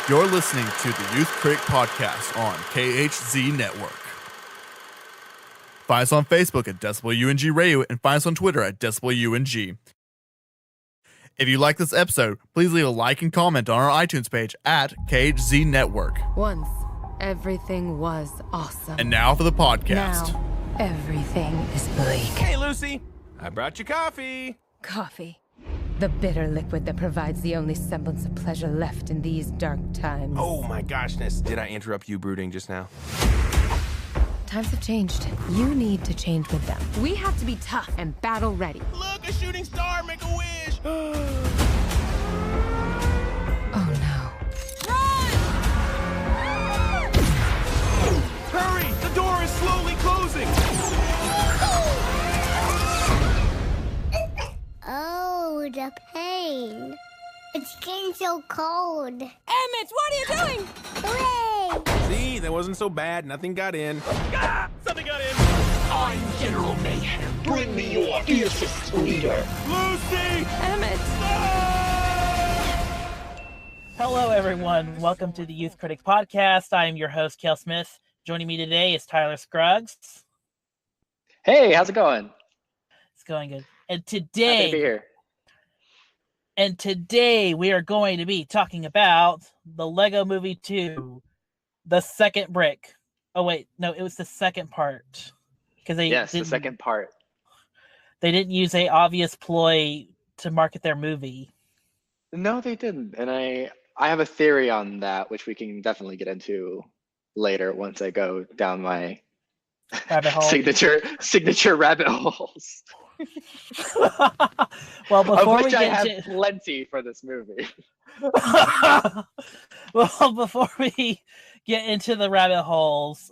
You're listening to the Youth Critic Podcast on KHZ Network. Find us on Facebook at DecibelUNG Radio and find us on Twitter at DecibelUNG. If you like this episode, please leave a like and comment on our iTunes page at KHZ Network. Once, everything was awesome. And now for the podcast. Now, everything is bleak. Hey, Lucy, I brought you coffee. Coffee. The bitter liquid that provides the only semblance of pleasure left in these dark times. Oh my goshness, did I interrupt you brooding just now? Times have changed. You need to change with them. We have to be tough and battle ready. Look, a shooting star, make a wish. Oh no. Hurry, the door is slowly closing. Oh, the pain. It's getting so cold. Emmett, what are you doing? Hooray! See, that wasn't so bad, nothing got in. Ah, something got in. I'm General Mayhem. Bring me your fiercest leader. Lucy! Emmett! Hello, everyone. Welcome to the Youth Critic Podcast. I am your host, Kel Smith. Joining me today is Tyler Scruggs. Hey, how's it going? It's going good. And Happy to be here. today we are going to be talking about the Lego Movie 2, the second brick. Oh wait, no, it was the second part. The second part. They didn't use a obvious ploy to market their movie. No, they didn't. And I have a theory on that, which we can definitely get into later once I go down my Rabbit hole. signature rabbit holes. Well, before I have plenty for this movie. Well, before we get into the rabbit holes,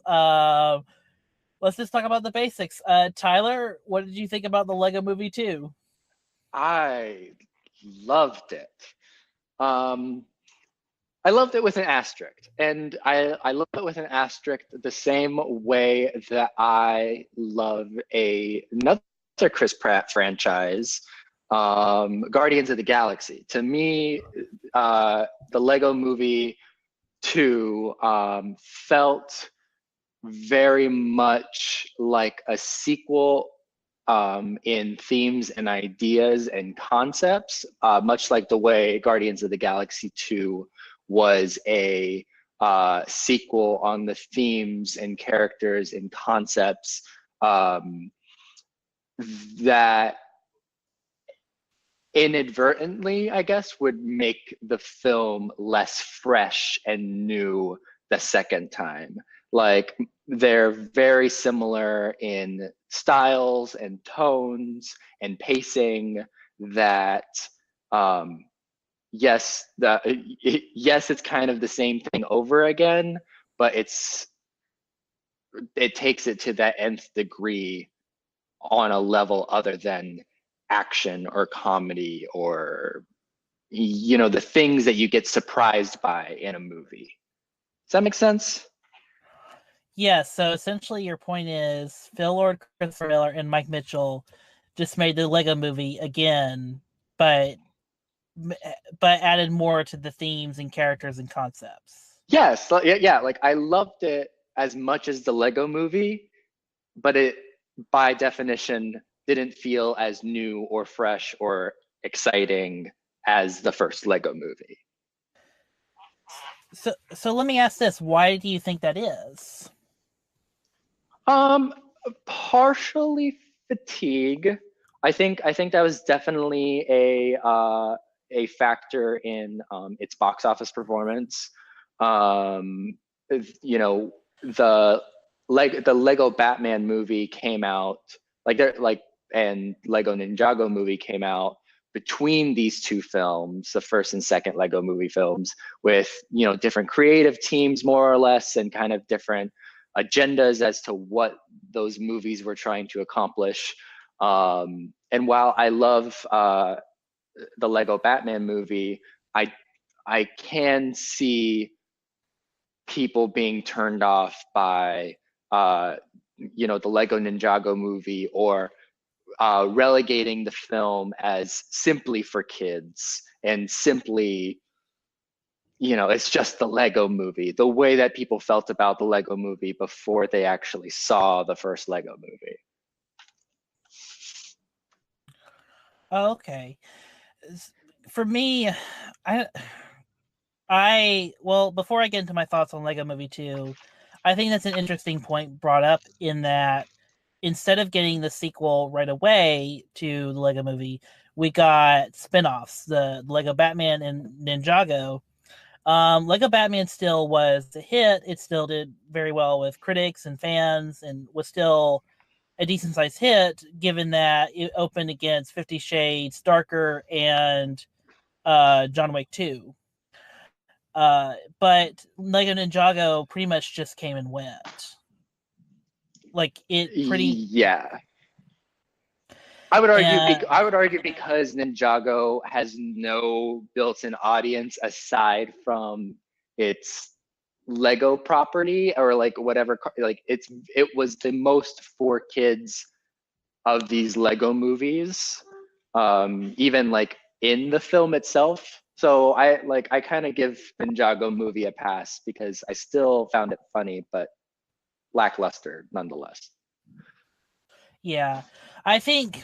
let's just talk about the basics. Tyler, what did you think about the Lego Movie 2? I loved it. I loved it with an asterisk, and I love it with an asterisk the same way that I love another Chris Pratt franchise, Guardians of the Galaxy. To me, the Lego Movie 2 felt very much like a sequel in themes and ideas and concepts, much like the way Guardians of the Galaxy 2 was a sequel on the themes and characters and concepts that inadvertently, I guess, would make the film less fresh and new the second time. Like, they're very similar in styles and tones and pacing that, yes, it's kind of the same thing over again, but it takes it to that nth degree on a level other than action or comedy or, the things that you get surprised by in a movie. Does that make sense? Yeah, so essentially your point is Phil Lord, Christopher Miller, and Mike Mitchell just made the Lego Movie again, but added more to the themes and characters and concepts. Yes, yeah. Like, I loved it as much as the Lego Movie, but it, by definition, didn't feel as new or fresh or exciting as the first Lego Movie. So let me ask this: why do you think that is? Partially fatigue. I think that was definitely a factor in its box office performance. The Lego Batman movie came out and Lego Ninjago movie came out between these two films, the first and second Lego movie films, with different creative teams more or less and kind of different agendas as to what those movies were trying to accomplish. And while I love the Lego Batman movie, I can see people being turned off by the Lego Ninjago movie, or relegating the film as simply for kids and simply it's just the Lego movie, the way that people felt about the Lego movie before they actually saw the first Lego movie. Okay. For me, well, before I get into my thoughts on Lego Movie 2, I think that's an interesting point brought up in that instead of getting the sequel right away to the Lego Movie, we got spin-offs, the Lego Batman and Ninjago. Lego Batman still was a hit. It still did very well with critics and fans and was still a decent sized hit, given that it opened against 50 Shades Darker and John Wick 2. But Lego Ninjago pretty much just came and went. Like it pretty. Yeah. I would argue because Ninjago has no built-in audience aside from its Lego property or like whatever, like it was the most for kids of these Lego movies, even like in the film itself. So I kind of give Ninjago movie a pass because I still found it funny, but lackluster nonetheless. Yeah, I think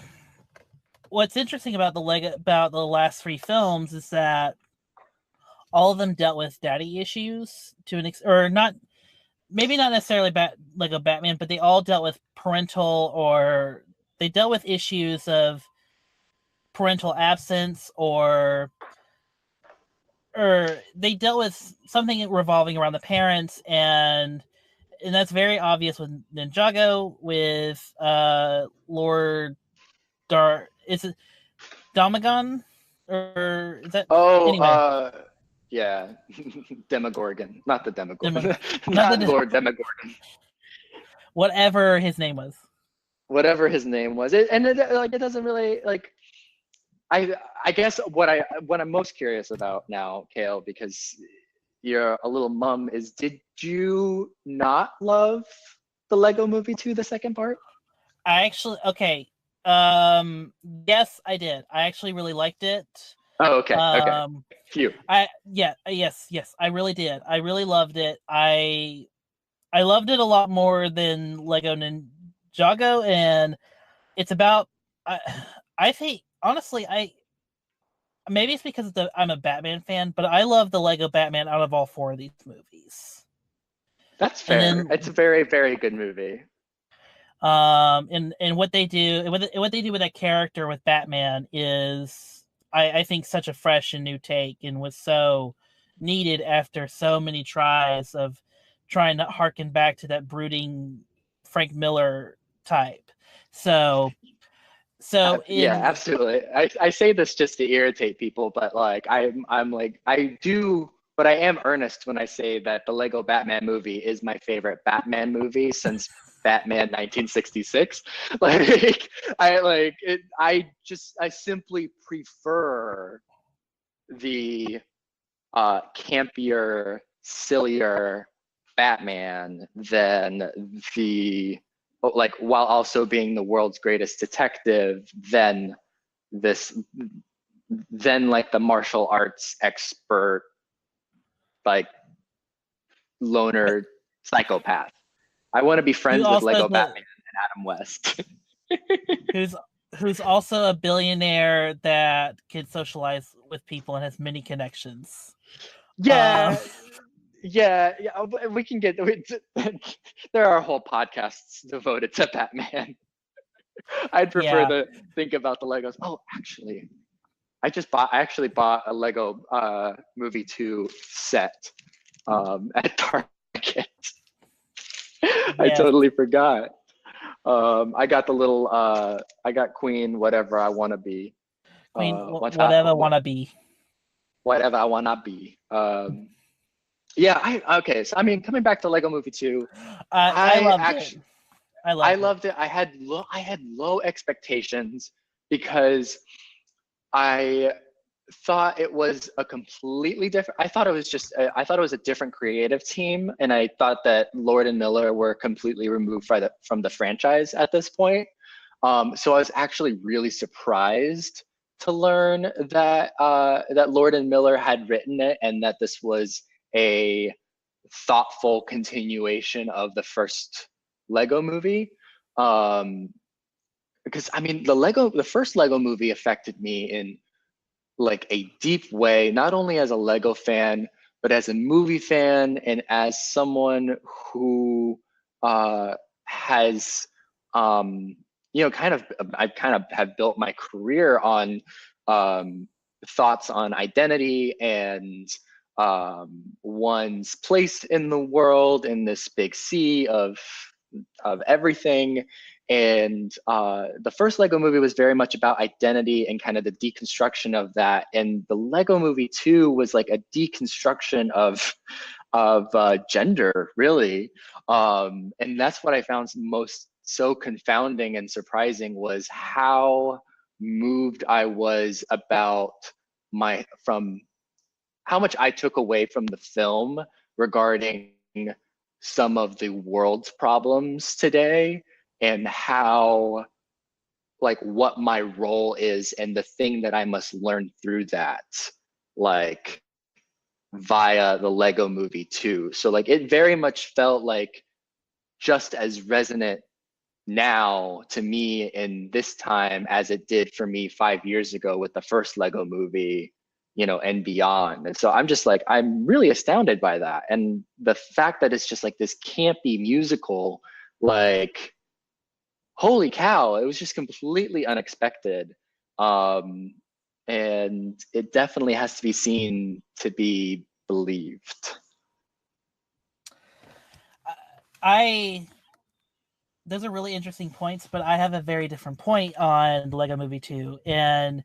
what's interesting about the last three films is that all of them dealt with daddy issues to an or not, maybe not necessarily Lego Batman, but they all dealt with they dealt with issues of parental absence or they dealt with something revolving around the parents, and that's very obvious with Ninjago, with Lord is it Domagon? Or is that anyway? Yeah. Demogorgon. Not the Demogorgon. Not the Lord Demogorgon. Whatever his name was. Whatever his name was. It doesn't really like I guess what I'm most curious about now, Kale, because you're a little mum, is did you not love the Lego Movie 2, the second part? I actually yes, I did. I actually really liked it. Oh, okay. Okay. Phew. Yes, I really did. I really loved it. I loved it a lot more than Lego Ninjago, and it's about I think honestly maybe it's because I'm a Batman fan, but I love the Lego Batman out of all four of these movies. That's fair. It's a very, very good movie. And what they do with that character with Batman is I think such a fresh and new take, and was so needed after so many tries of trying to harken back to that brooding Frank Miller type. Yeah, absolutely. I say this just to irritate people, but like I'm like I do, but I am earnest when I say that the Lego Batman movie is my favorite Batman movie since Batman 1966. Like I simply prefer the campier, sillier Batman than the like while also being the world's greatest detective than like the martial arts expert like loner psychopath. I want to be friends with Lego Batman and Adam West. who's also a billionaire that can socialize with people and has many connections. Yeah. We can get. There are whole podcasts devoted to Batman. I'd prefer to think about the Legos. Oh, actually, I actually bought a Lego Movie 2 set at Target. I totally forgot. I got the little. I got Queen. Whatever I want to be. Whatever I want to be. Whatever I want to be. Yeah, okay. So I mean, coming back to Lego Movie 2, I loved it. I had low expectations because I thought it was a completely different. I thought it was a different creative team, and I thought that Lord and Miller were completely removed from the franchise at this point. So I was actually really surprised to learn that that Lord and Miller had written it, and that this was a thoughtful continuation of the first Lego movie. Because I mean, the first Lego movie affected me in like a deep way, not only as a Lego fan, but as a movie fan and as someone who has, I kind of have built my career on thoughts on identity and one's place in the world in this big sea of everything. And the first Lego movie was very much about identity and kind of the deconstruction of that. And the Lego movie 2 was like a deconstruction of gender, really. And that's what I found most so confounding and surprising, was how moved I was about from how much I took away from the film regarding some of the world's problems today, and how, like, what my role is and the thing that I must learn through that, like, via the Lego movie 2. So like it very much felt like just as resonant now to me in this time as it did for me 5 years ago with the first Lego movie, and beyond. And so I'm just like, I'm really astounded by that. And the fact that it's just like this campy musical, like, holy cow, it was just completely unexpected. And it definitely has to be seen to be believed. Those are really interesting points, but I have a very different point on the Lego Movie 2. And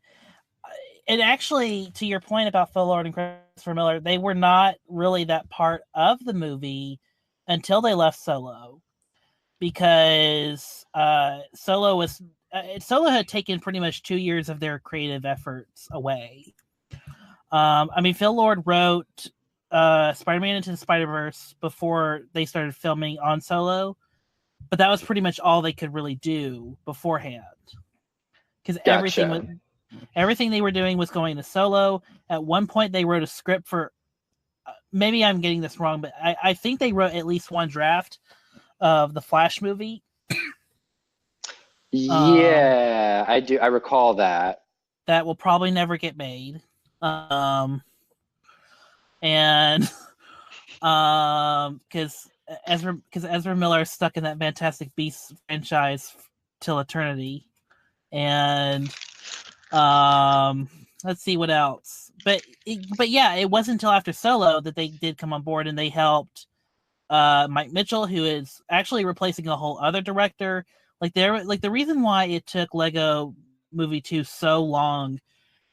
actually, to your point about Phil Lord and Christopher Miller, they were not really that part of the movie until they left Solo, because Solo had taken pretty much 2 years of their creative efforts away. I mean, Phil Lord wrote Spider-Man Into the Spider-Verse before they started filming on Solo, but that was pretty much all they could really do beforehand, because everything they were doing was going to Solo. At one point, they wrote a script for. Maybe I'm getting this wrong, but I think they wrote at least one draft of the Flash movie. Yeah, I do. I recall that. That will probably never get made. And because Ezra Miller is stuck in that Fantastic Beasts franchise till eternity. And let's see what else. But yeah, it wasn't until after Solo that they did come on board, and they helped Mike Mitchell, who is actually replacing a whole other director. The reason why it took Lego Movie 2 so long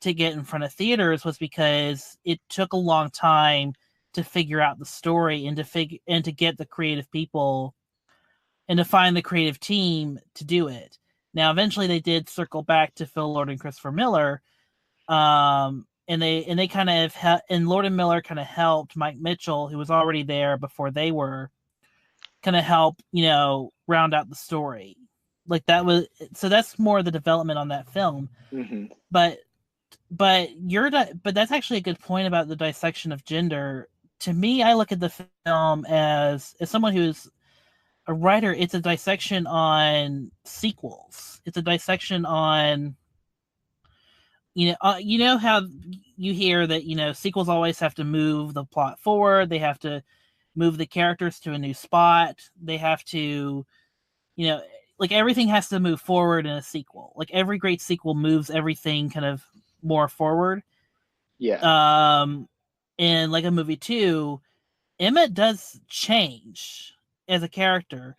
to get in front of theaters was because it took a long time to figure out the story and to get the creative people and to find the creative team to do it. Now, eventually, they did circle back to Phil Lord and Christopher Miller, and they kind of and Lord and Miller kind of helped Mike Mitchell, who was already there before they were, kind of help round out the story. Like that was so that's more the development on that film. Mm-hmm. But that's actually a good point about the dissection of gender. To me, I look at the film as someone who's a writer. It's a dissection on sequels. It's a dissection on, how you hear that, sequels always have to move the plot forward. They have to move the characters to a new spot. They have to, like everything has to move forward in a sequel. Like every great sequel moves everything kind of more forward. Yeah. In Lego Movie 2, Emmett does change as a character,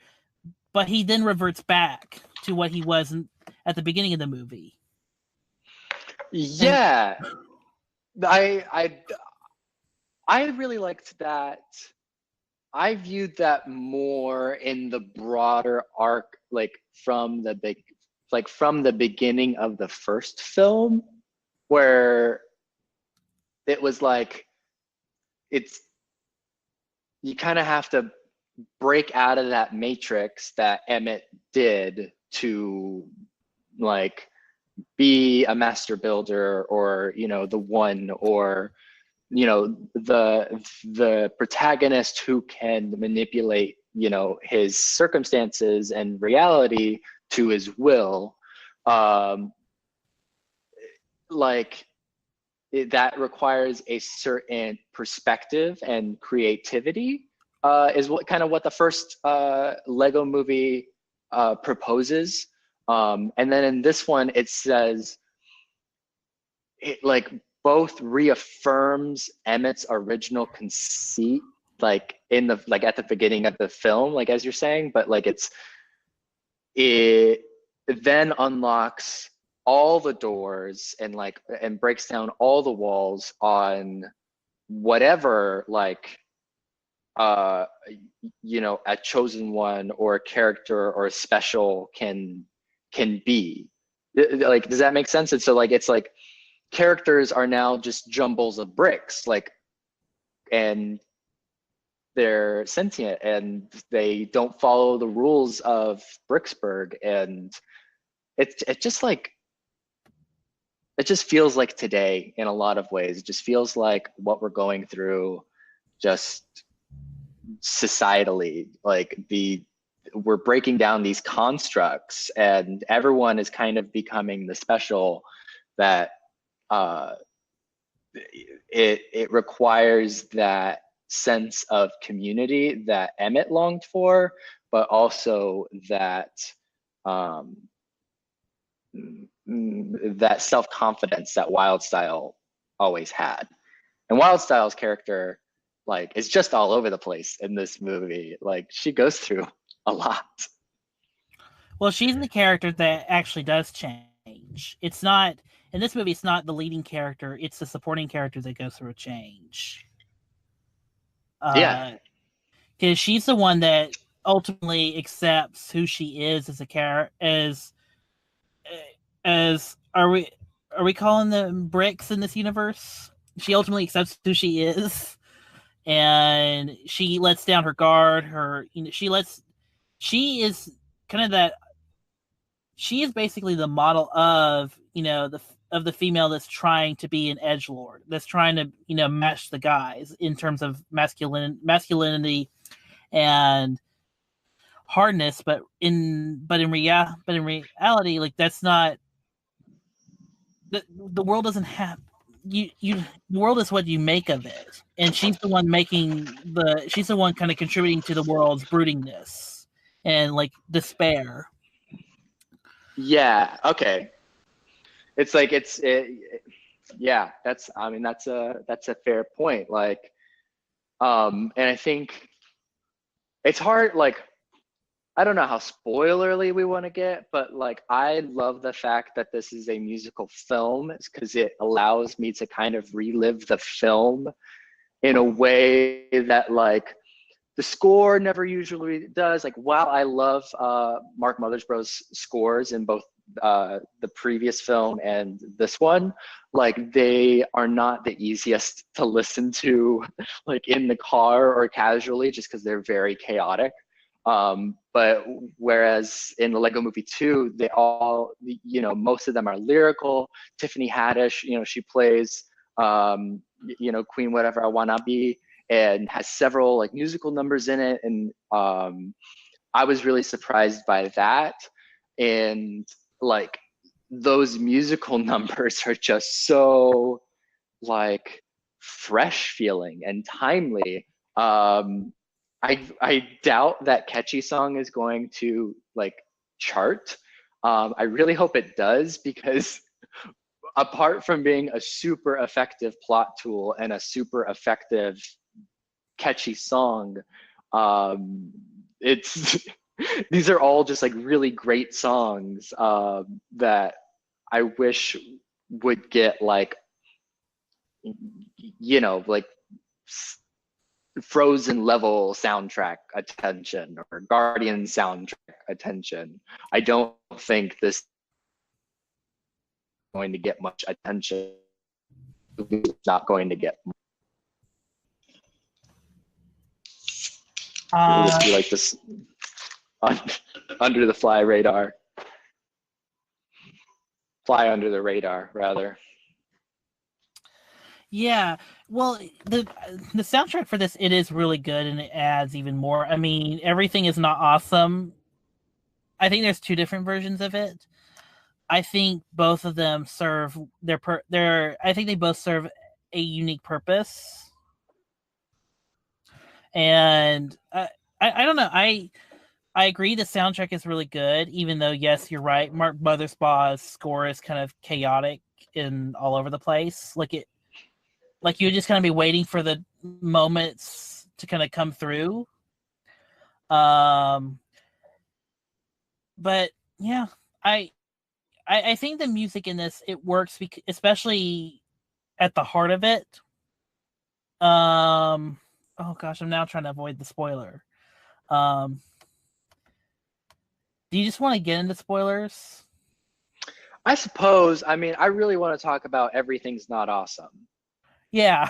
but he then reverts back to what he was at the beginning of the movie. Yeah. I really liked that. I viewed that more in the broader arc, from the beginning of the first film, where it was like you kind of have to break out of that matrix that Emmett did to be a master builder, or the one, or the protagonist who can manipulate his circumstances and reality to his will. Like that requires a certain perspective and creativity, is what the first Lego movie proposes. And then in this one, it says it like both reaffirms Emmett's original conceit, like at the beginning of the film, like as you're saying, but like it then unlocks all the doors and breaks down all the walls on whatever a chosen one or a character or a special can be. Like, does that make sense? And so like it's like characters are now just jumbles of bricks, and they're sentient and they don't follow the rules of Bricksburg, and it just feels like today in a lot of ways. It just feels like what we're going through just societally, we're breaking down these constructs, and everyone is kind of becoming the special that it requires that sense of community that Emmett longed for, but also that that self-confidence that Wildstyle always had. And Wildstyle's character is just all over the place in this movie. Like, she goes through a lot. Well, she's the character that actually does change. It's not, in this movie, it's not the leading character, it's the supporting character that goes through a change. Yeah. Because she's the one that ultimately accepts who she is as a character, as are we calling them bricks in this universe? She ultimately accepts who she is, and she lets down her guard. She is kind of that. She is basically the model of the female that's trying to be an edgelord, that's trying to match the guys in terms of masculinity and hardness, but in reality, like, that's not the world. Doesn't have the world is what you make of it, and she's the one kind of contributing to the world's broodingness and despair. Yeah. Okay. It's yeah. That's a fair point. And I think it's hard. I don't know how spoilerly we want to get, but I love the fact that this is a musical film, because it allows me to kind of relive the film in a way that the score never usually does. While I love Mark Mothersbaugh's scores in both the previous film and this one, they are not the easiest to listen to in the car or casually, just because they're very chaotic. But whereas in the Lego Movie 2, they all, most of them are lyrical. Tiffany Haddish, she plays, Queen Whatever I Wanna Be, and has several musical numbers in it. And I was really surprised by that. And those musical numbers are just so fresh feeling and timely. I doubt that Catchy Song is going to chart. I really hope it does, because apart from being a super effective plot tool and a super effective catchy song, these are all just really great songs that I wish would get Frozen level soundtrack attention or Guardian soundtrack attention. I don't think this is going to get much attention. It's not going to get much. It'll just be this under the fly radar. fly under the radar rather. Yeah, well, the soundtrack for this, it is really good, and it adds even more. I mean, Everything Is Not Awesome. I think there's two different versions of it. I think both of them serve I think they both serve a unique purpose. And I don't know. I agree the soundtrack is really good, even though, yes, you're right, Mark Mothersbaugh's score is kind of chaotic and all over the place. Like you just kind of be waiting for the moments to kind of come through. But yeah, I think the music in this, it works especially at the heart of it. Oh gosh, I'm now trying to avoid the spoiler. Do you just want to get into spoilers? I suppose. I mean, I really want to talk about Everything's Not Awesome. Yeah.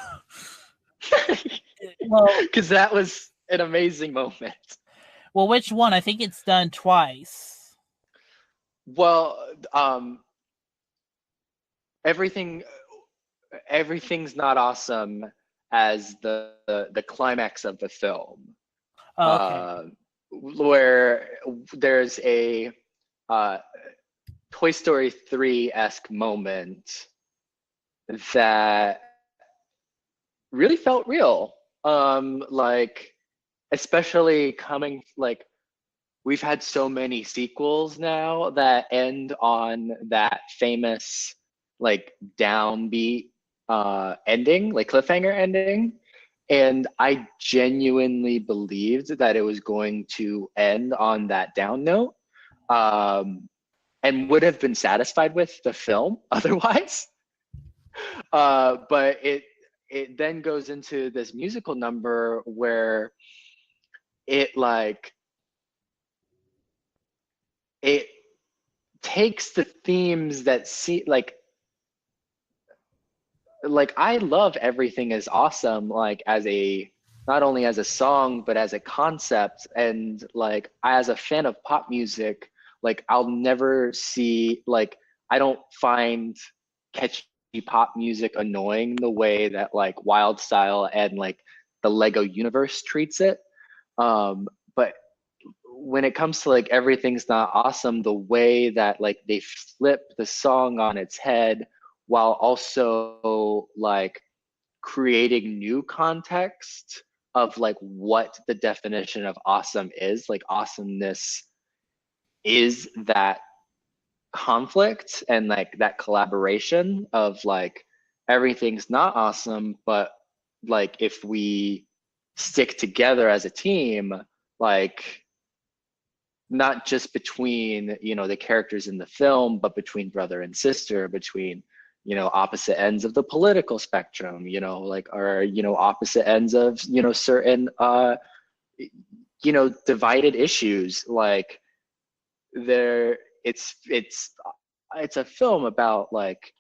Well, because that was an amazing moment. Well, which one? I think it's done twice. Well, Everything's Not Awesome as the climax of the film. Oh, okay. Where there's a Toy Story 3-esque moment that really felt real. Like, especially coming, like, we've had so many sequels now that end on that famous, like, downbeat ending, like cliffhanger ending. And I genuinely believed that it was going to end on that down note, and would have been satisfied with the film otherwise. But it then goes into this musical number where it takes the themes that I love Everything Is Awesome, like, as a, not only as a song but as a concept. And like, as a fan of pop music, like, I'll never see, like, I don't find catchy pop music annoying the way that like Wild Style and like the Lego universe treats it. But when it comes to like Everything's Not Awesome, the way that like they flip the song on its head while also like creating new context of like what the definition of awesome is. Like, awesomeness is that conflict and like that collaboration of like, everything's not awesome, but like, if we stick together as a team, like, not just between, you know, the characters in the film, but between brother and sister, between, you know, opposite ends of the political spectrum, you know, like, or, you know, opposite ends of, you know, certain you know, divided issues. Like, there, it's a film about like,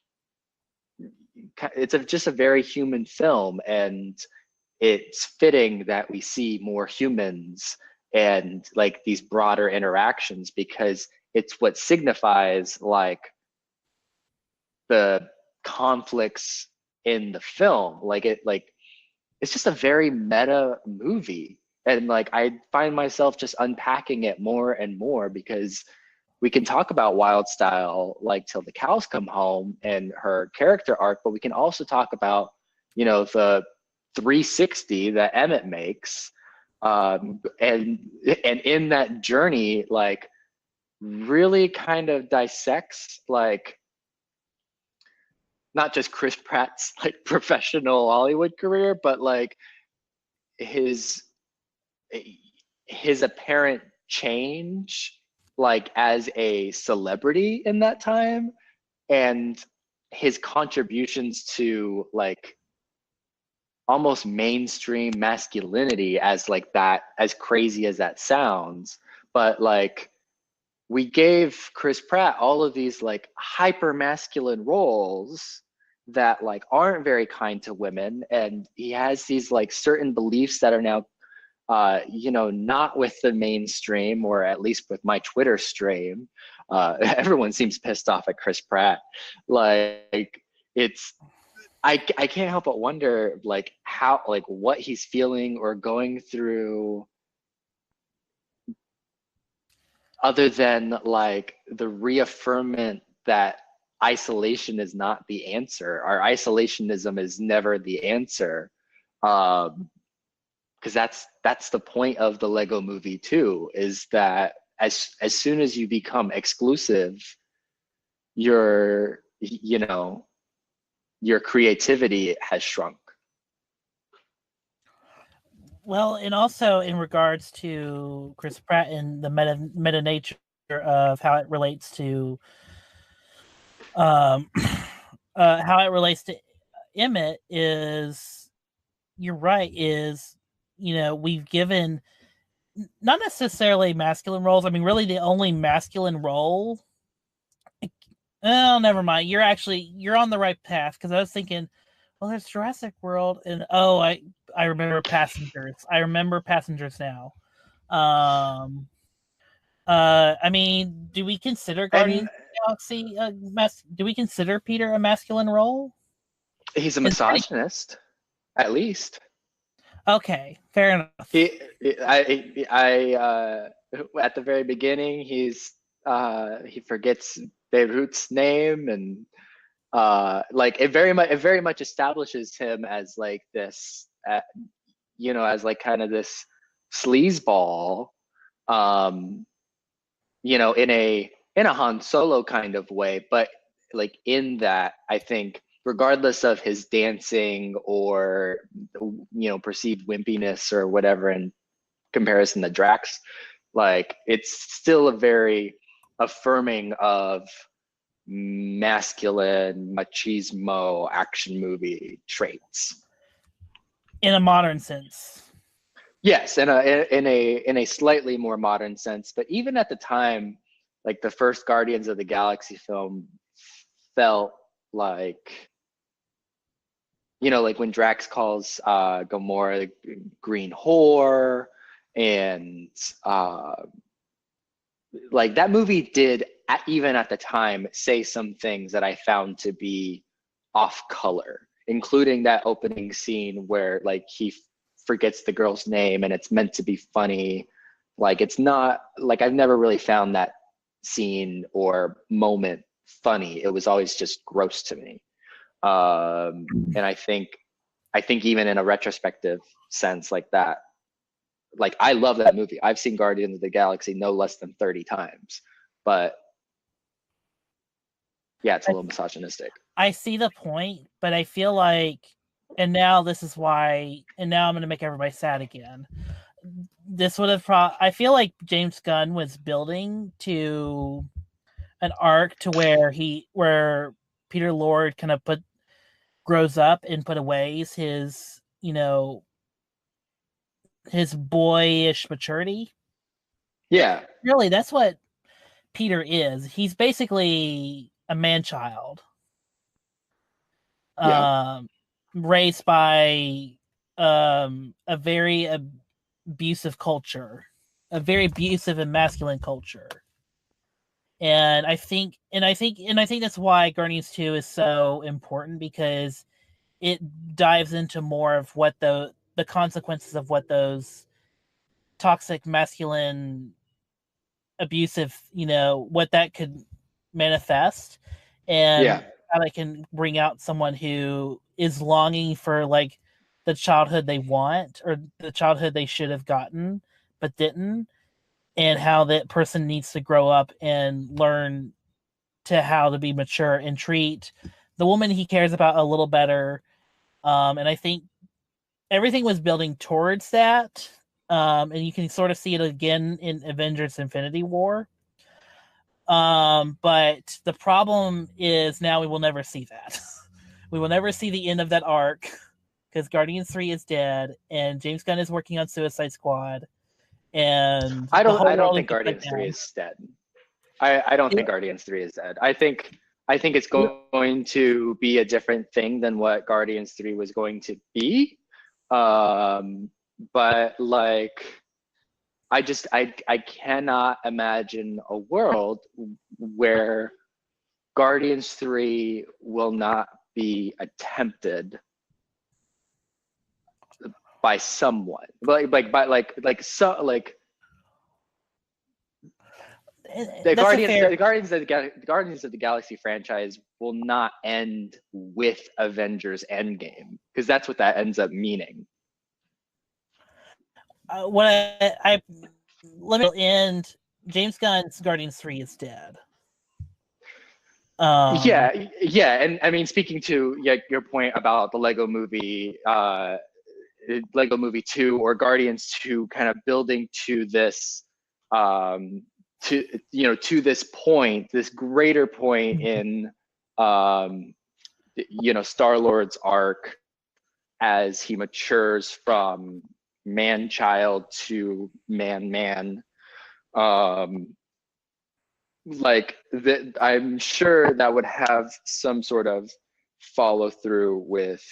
it's just a very human film, and it's fitting that we see more humans and like these broader interactions, because it's what signifies like the conflicts in the film. Like, it's just a very meta movie, and like, I find myself just unpacking it more and more, because we can talk about Wild Style like till the cows come home and her character arc, but we can also talk about, you know, the 360 that Emmett makes, and in that journey, like, really kind of dissects like not just Chris Pratt's like professional Hollywood career, but like his apparent change like as a celebrity in that time, and his contributions to like almost mainstream masculinity, as like that, as crazy as that sounds. But like, we gave Chris Pratt all of these like hyper masculine roles that like aren't very kind to women, and he has these like certain beliefs that are now you know, not with the mainstream, or at least with my Twitter stream. Everyone seems pissed off at Chris Pratt. Like I can't help but wonder like how, like what he's feeling or going through, other than like the reaffirmment that isolation is not the answer. Our isolationism is never the answer. Because that's the point of the Lego movie too, is that as soon as you become exclusive, your your creativity has shrunk. Well, and also in regards to Chris Pratt and the meta nature of how it relates to how it relates to Emmett is, you're right, is, we've given not necessarily masculine roles. I mean, really the only masculine role. Oh, never mind. You're on the right path, because I was thinking, well, there's Jurassic World, and I remember Passengers. I remember Passengers now. I mean, do we consider Guardians of the Galaxy do we consider Peter a masculine role? He's a misogynist, at least. Okay, fair enough. At the very beginning, he forgets Beirut's name, and like it very much establishes him as like this, as like kind of this sleazeball, in a Han Solo kind of way, but like in that, I think regardless of his dancing or perceived wimpiness or whatever in comparison to Drax, like it's still a very affirming of masculine machismo action movie traits in a modern sense. Yes, in a slightly more modern sense, but even at the time, like the first Guardians of the Galaxy film felt like, like when Drax calls Gamora the green whore, and like that movie did, even at the time, say some things that I found to be off color, including that opening scene where like he forgets the girl's name and it's meant to be funny. Like it's not, like I've never really found that scene or moment funny. It was always just gross to me. And I think even in a retrospective sense like that, like I love that movie. I've seen Guardians of the Galaxy no less than 30 times, but yeah, it's a little misogynistic. I see the point, but I feel like, and now I'm going to make everybody sad again. This would have I feel like James Gunn was building to an arc to where Peter Lord kind of grows up and put away his, his boyish maturity. Yeah. Really, that's what Peter is. He's basically a man-child. Yeah. Raised by a very abusive culture, a very abusive and masculine culture. And I think that's why Guardians 2 is so important, because it dives into more of what the consequences of what those toxic masculine abusive, what that could manifest, and how they can bring out someone who is longing for like the childhood they want, or the childhood they should have gotten but didn't, and how that person needs to grow up and learn to how to be mature and treat the woman he cares about a little better. And I think everything was building towards that. And you can sort of see it again in Avengers Infinity War. But the problem is now we will never see that. We will never see the end of that arc, because Guardians 3 is dead and James Gunn is working on Suicide Squad. And I don't think Guardians 3 is dead. I don't think Guardians 3 is dead. I think it's going to be a different thing than what Guardians 3 was going to be. But like, I cannot imagine a world where Guardians 3 will not be attempted by someone, the Guardians of the Galaxy franchise will not end with Avengers Endgame, because that's what that ends up meaning. Let me end. James Gunn's Guardians 3 is dead. Yeah, and I mean, speaking to your point about the Lego Movie 2 or Guardians 2, kind of building to this, to this point, this greater point in, Star-Lord's arc as he matures from man-child to man-man. I'm sure that would have some sort of follow through with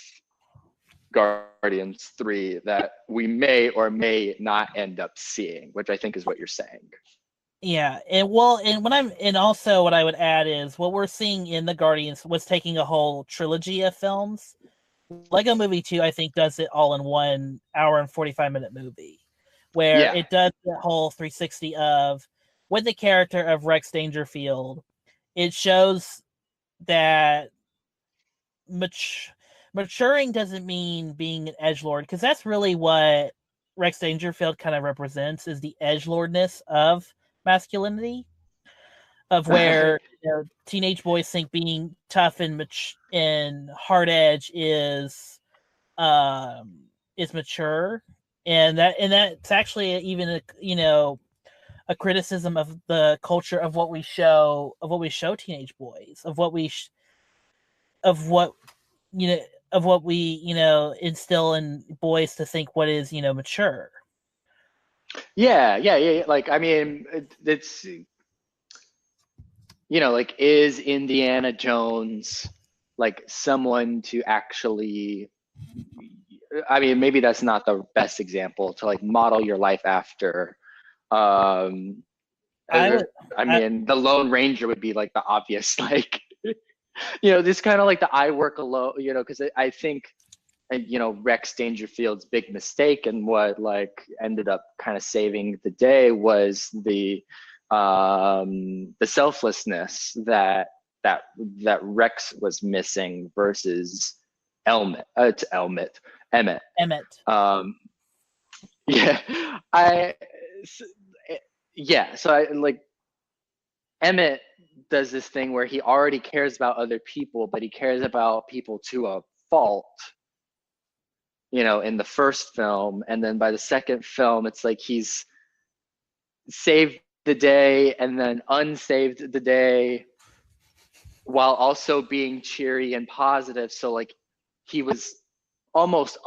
Guardians 3 that we may or may not end up seeing, which I think is what you're saying. Yeah, and also what I would add is what we're seeing in the Guardians was taking a whole trilogy of films. Lego Movie 2, I think, does it all in 1 hour and 45-minute movie, where it does the whole 360 of, with the character of Rex Dangerfield, it shows that maturing doesn't mean being an edgelord, because that's really what Rex Dangerfield kind of represents, is the edgelordness of masculinity, of where teenage boys think being tough and hard edge is mature, and that's actually even a criticism of the culture of what we show teenage boys, of what we instill in boys to think what is mature. Yeah. Like, I mean, it's is Indiana Jones like someone to actually, I mean, maybe that's not the best example to like model your life after. The Lone Ranger would be like the obvious, like, this kind of like the I work alone, because I think, Rex Dangerfield's big mistake and what like ended up kind of saving the day was the selflessness that Rex was missing versus Emmett. So I like Emmett does this thing where he already cares about other people, but he cares about people to a fault, in the first film. And then by the second film, it's like he's saved the day and then unsaved the day while also being cheery and positive. So like he was almost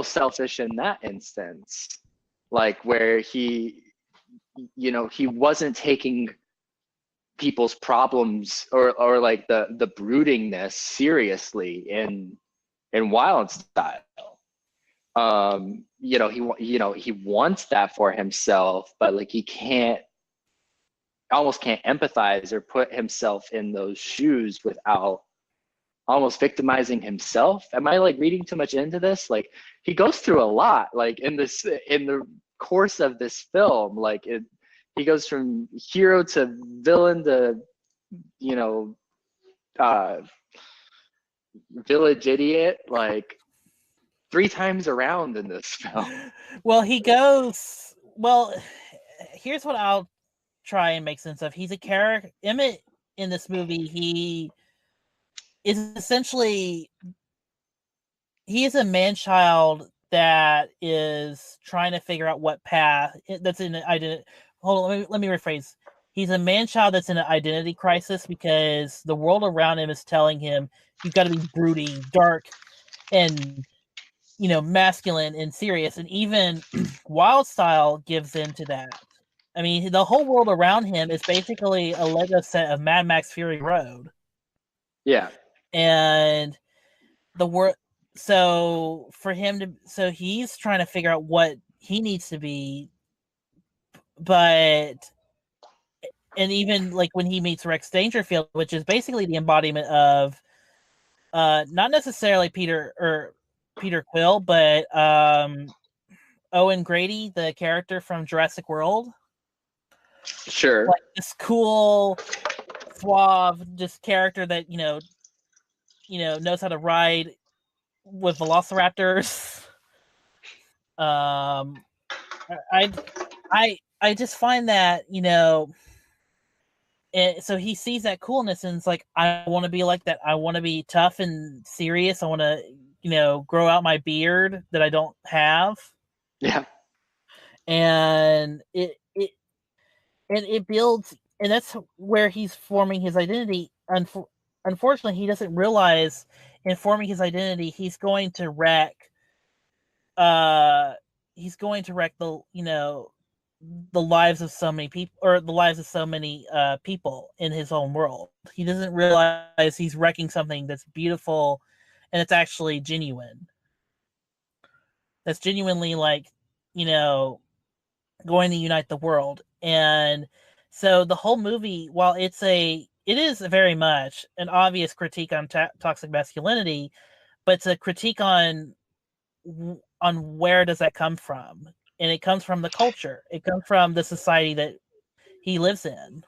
selfish in that instance, like where he wasn't taking people's problems or like the broodingness seriously in Wild Style. He wants that for himself, but like he almost can't empathize or put himself in those shoes without almost victimizing himself. Am I like reading too much into this? Like he goes through a lot, like in the course of this film. Like he goes from hero to villain to village idiot, like 3 times around in this film. Well, here's what I'll try and make sense of. He's a character. Emmett in this movie, he is essentially, he is a man-child that is trying to figure out what path that's in an identity. Hold on, let me rephrase. He's a man-child that's in an identity crisis because the world around him is telling him you've got to be broody, dark, and masculine and serious. And even Wild Style gives in to that. I mean, the whole world around him is basically a Lego set of Mad Max Fury Road. Yeah. And the world, so for him to, so he's trying to figure out what he needs to be. But and even like when he meets Rex Dangerfield, which is basically the embodiment of not necessarily Peter Quill, but Owen Grady, the character from Jurassic World. Sure. Like this cool, suave, just character that knows how to ride with velociraptors. I just find that so he sees that coolness and it's like, I want to be like that. I want to be tough and serious. I want to grow out my beard that I don't have. Yeah. And it builds, and that's where he's forming his identity. Unfortunately, he doesn't realize in forming his identity, he's going to wreck the the lives of so many people, or the lives of so many people in his own world. He doesn't realize he's wrecking something that's beautiful and it's actually genuine. That's genuinely like, going to unite the world. And so the whole movie, while it is very much an obvious critique on toxic masculinity, but it's a critique on where does that come from? And it comes from the culture. It comes from the society that he lives in.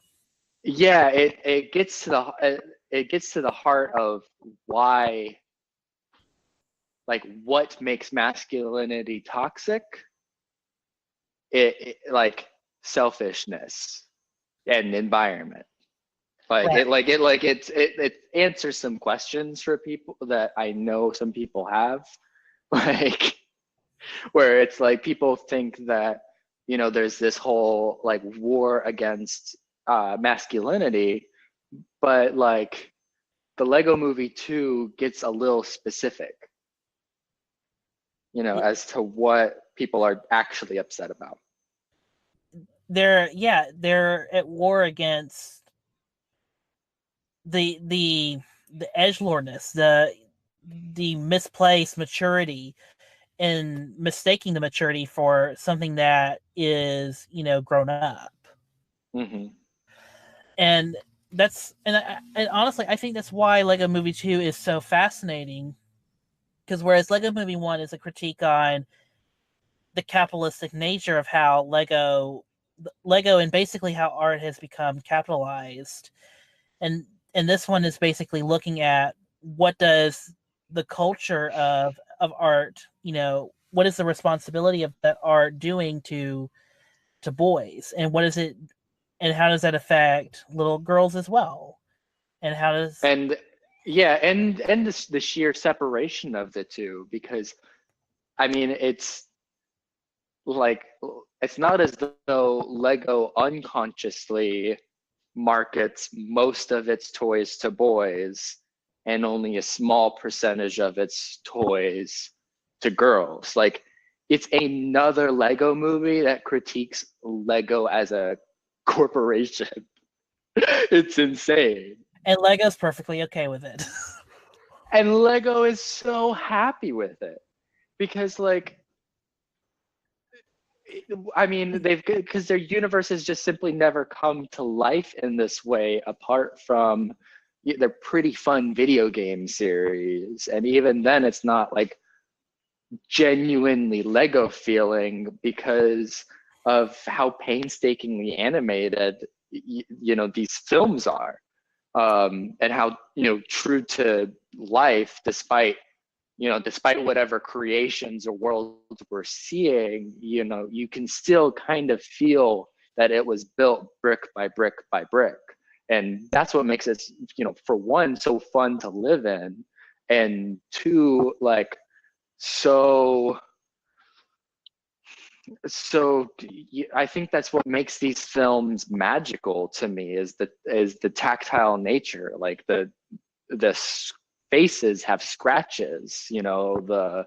Yeah, it gets to the heart of why, like, what makes masculinity toxic. It like selfishness and environment. Like Right. it answers some questions for people that I know some people have, like, where it's like people think that there's this whole like war against masculinity, but like the Lego Movie 2 gets a little specific, as to what people are actually upset about. They're at war against the edgelordness, the misplaced maturity, and mistaking the maturity for something that is grown up. Mm-hmm. And and honestly, I think that's why Lego Movie 2 is so fascinating, because whereas Lego Movie 1 is a critique on the capitalistic nature of how Lego and basically how art has become capitalized, and this one is basically looking at what does the culture of art, what is the responsibility of that art doing to boys, and what is it, and how does that affect little girls as well, and how does And yeah, and the sheer separation of the two, because I mean it's like, it's not as though Lego unconsciously markets most of its toys to boys and only a small percentage of its toys to girls. Like, it's another Lego movie that critiques Lego as a corporation. It's insane. and Lego's perfectly okay with it. And Lego is so happy with it because, like, I mean, because their universe has just simply never come to life in this way, apart from their pretty fun video game series. And even then, it's not like genuinely Lego feeling because of how painstakingly animated these films are, and how true to life, despite whatever creations or worlds we're seeing, you can still kind of feel that it was built brick by brick by brick. And that's what makes it, for one, so fun to live in, and two, like, so I think that's what makes these films magical to me, is the tactile nature. Like, the faces have scratches, the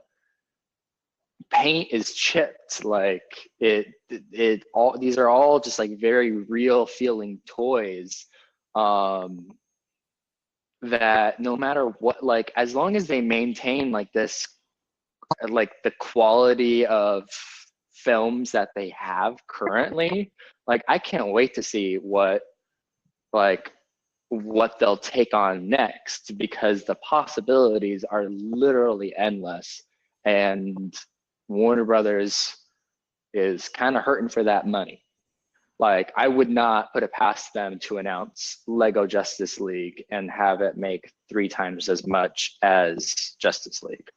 paint is chipped, like it all, these are all just like very real feeling toys, that no matter what, like, as long as they maintain like this, like the quality of films that they have currently, like I can't wait to see what they'll take on next, because the possibilities are literally endless, and Warner Brothers is kind of hurting for that money. Like, I would not put it past them to announce Lego Justice League and have it make 3 times as much as Justice League.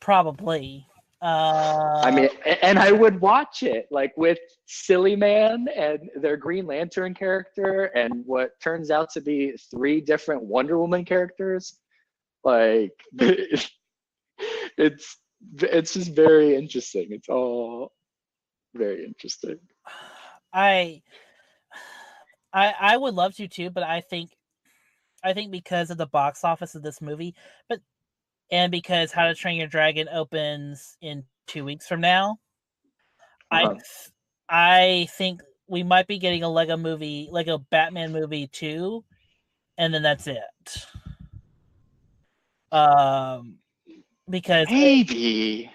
Probably. I mean, and I would watch it, like with Silly Man and their Green Lantern character and what turns out to be 3 different Wonder Woman characters. Like, it's just very interesting. It's all very interesting. I would love to too, but I think because of the box office of this movie, and because How to Train Your Dragon opens in 2 weeks from now, I think we might be getting a Lego Batman movie too, and then that's it. Because maybe.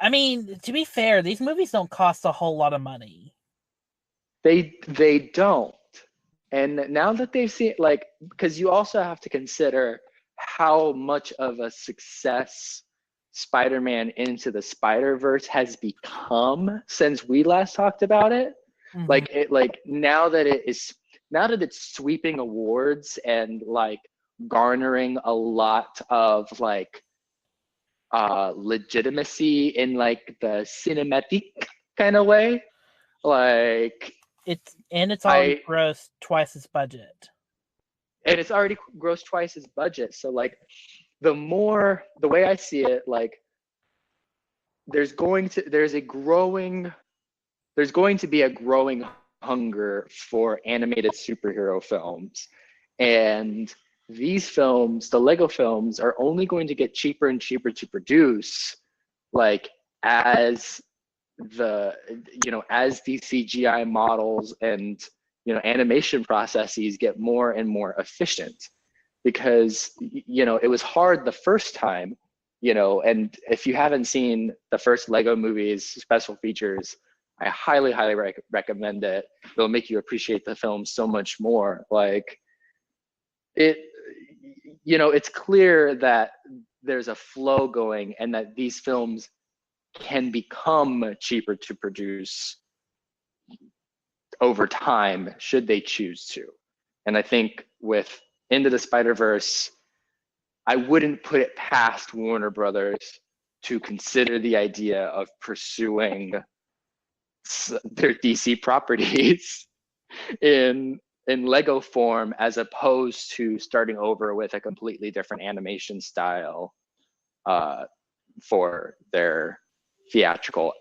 I mean, to be fair, these movies don't cost a whole lot of money. They don't. And now that they've seen, like, because you also have to consider how much of a success Spider-Man Into the Spider-Verse has become since we last talked about it. Mm-hmm. Like now that it's sweeping awards and like garnering a lot of like legitimacy in like the cinematic kind of way, like it's already grossed twice its budget. And it's already grossed twice its budget. So like the way I see it, like there's going to be a growing hunger for animated superhero films. And these films, the Lego films, are only going to get cheaper and cheaper to produce, like as these CGI models and animation processes get more and more efficient. Because it was hard the first time, and if you haven't seen the first Lego movies special features, I highly recommend it. It'll make you appreciate the film so much more. Like it's clear that there's a flow going, and that these films can become cheaper to produce over time should they choose to. And I think with Into the Spider-Verse, I wouldn't put it past Warner Brothers to consider the idea of pursuing their DC properties in Lego form, as opposed to starting over with a completely different animation style for their theatrical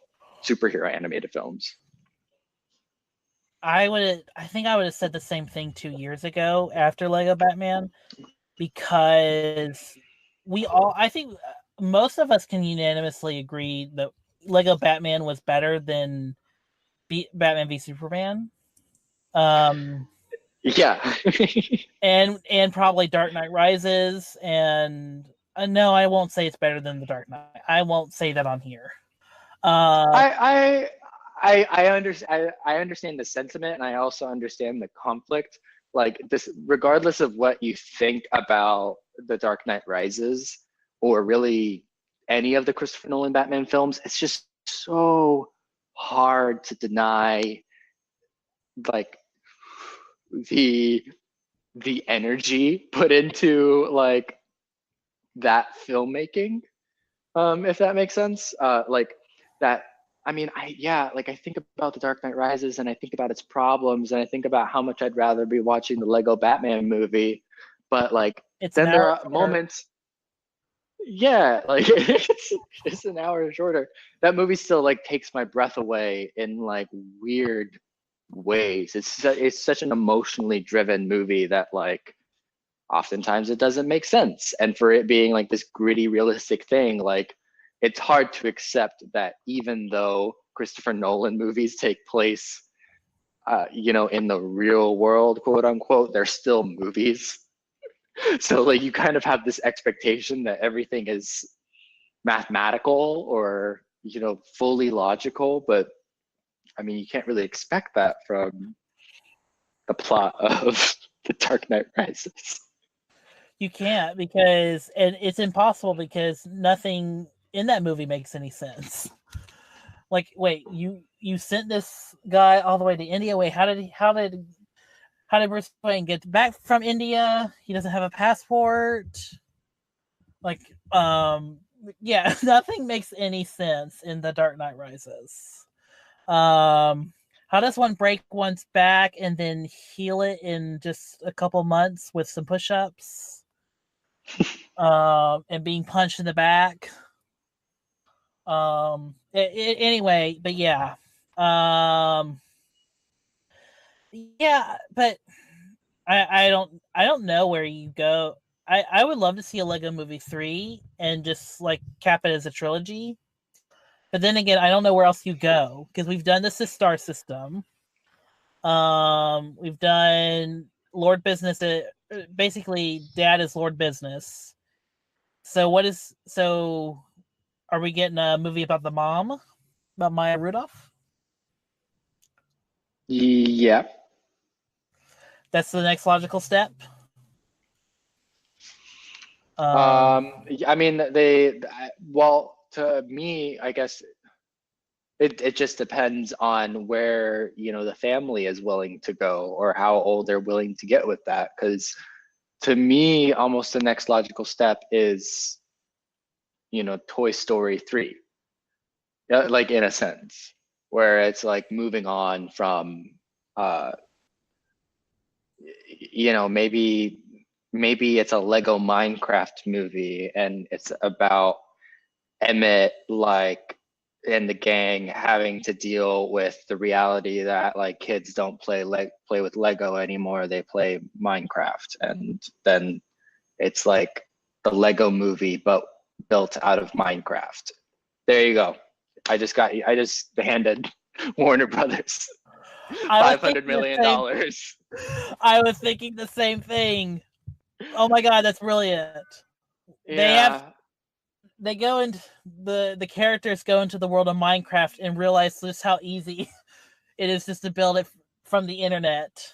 superhero animated films. I think I would have said the same thing 2 years ago after Lego Batman, because I think most of us can unanimously agree that Lego Batman was better than Batman v Superman. Yeah. and probably Dark Knight Rises, and no, I won't say it's better than the Dark Knight. I won't say that on here. I understand the sentiment, and I also understand the conflict. Like this, regardless of what you think about The Dark Knight Rises or really any of the Christopher Nolan Batman films, it's just so hard to deny like the energy put into like that filmmaking, if that makes sense. Like that, I mean, I think about The Dark Knight Rises, and I think about its problems, and I think about how much I'd rather be watching the Lego Batman movie, but like then there are moments. Yeah, like it's an hour shorter. That movie still like takes my breath away in like weird ways. It's such an emotionally driven movie that like oftentimes it doesn't make sense. And for it being like this gritty, realistic thing, like it's hard to accept that even though Christopher Nolan movies take place, in the real world, quote unquote, they're still movies. So like you kind of have this expectation that everything is mathematical or fully logical, but I mean, you can't really expect that from the plot of The Dark Knight Rises. You can't, and it's impossible because nothing in that movie makes any sense. Like, wait, you sent this guy all the way to India. Wait, how did Bruce Wayne get back from India? He doesn't have a passport. Like, yeah, nothing makes any sense in The Dark Knight Rises. How does one break one's back and then heal it in just a couple months with some push-ups? And being punched in the back. Anyway, but yeah. Yeah, but I don't know where you go. I would love to see a Lego Movie 3 and just like cap it as a trilogy. But then again, I don't know where else you go because we've done the Star System. We've done Lord Business. Basically, Dad is Lord Business. So are we getting a movie about the mom, about Maya Rudolph? Yeah. That's the next logical step. I mean, to me, I guess it just depends on where, the family is willing to go or how old they're willing to get with that. Because to me, almost the next logical step is, Toy Story 3. Like in a sense, where it's like moving on from, maybe it's a Lego Minecraft movie and it's about Emmett, like, and the gang having to deal with the reality that like kids don't play with Lego anymore, they play Minecraft, and then it's like the Lego movie but built out of Minecraft. There you go. I just handed Warner Brothers $500 million. I was thinking the same thing. Oh my god, that's brilliant. Yeah. They go into the characters go into the world of Minecraft and realize just how easy it is just to build it from the internet,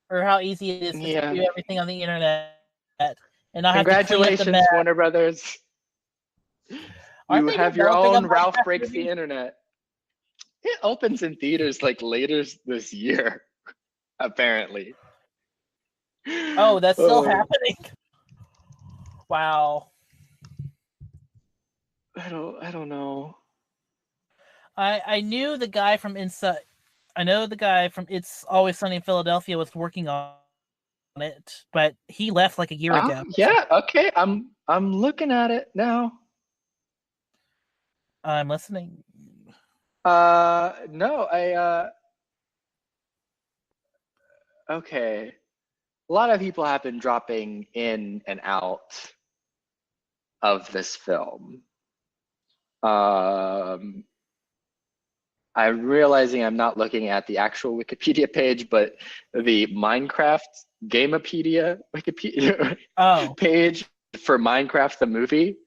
or how easy it is to do everything on the internet, and not have to clean up the mess. Warner Brothers. You have your own Ralph Breaks the Internet. It opens in theaters like later this year, apparently. Oh, that's still happening. Wow. I don't know. I knew the guy from Inside. I know the guy from It's Always Sunny in Philadelphia was working on it, but he left like a year ago. Yeah. Okay. I'm looking at it now. I'm listening. No, okay. A lot of people have been dropping in and out of this film. I'm realizing I'm not looking at the actual Wikipedia page, but the Minecraft Gamepedia Wikipedia page for Minecraft the movie,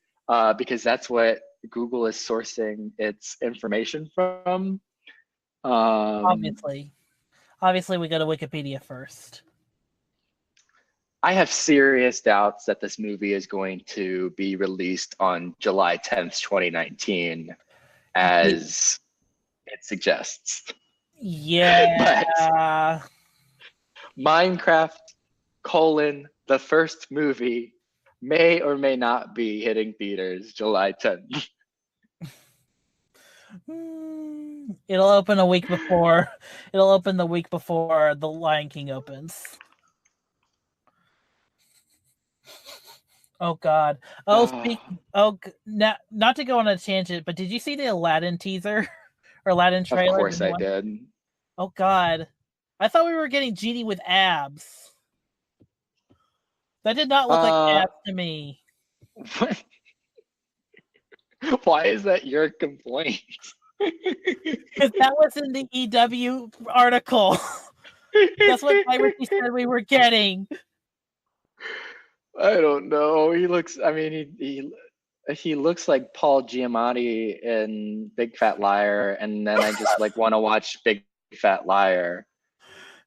because that's what Google is sourcing its information from. Obviously, we go to Wikipedia first. I have serious doubts that this movie is going to be released on July 10th, 2019, as it suggests. Yeah. But Minecraft, the first movie, may or may not be hitting theaters July 10th. It'll open a week before. It'll open the week before The Lion King opens. Oh God! Not to go on a tangent, but did you see the Aladdin teaser or Aladdin trailer? Of course, I did. Oh God! I thought we were getting Genie with abs. That did not look like abs to me. What? Why is that your complaint? Because that was in the EW article. That's what Piracy said we were getting. I don't know. He looks. I mean, he looks like Paul Giamatti in Big Fat Liar, and then I just like want to watch Big Fat Liar.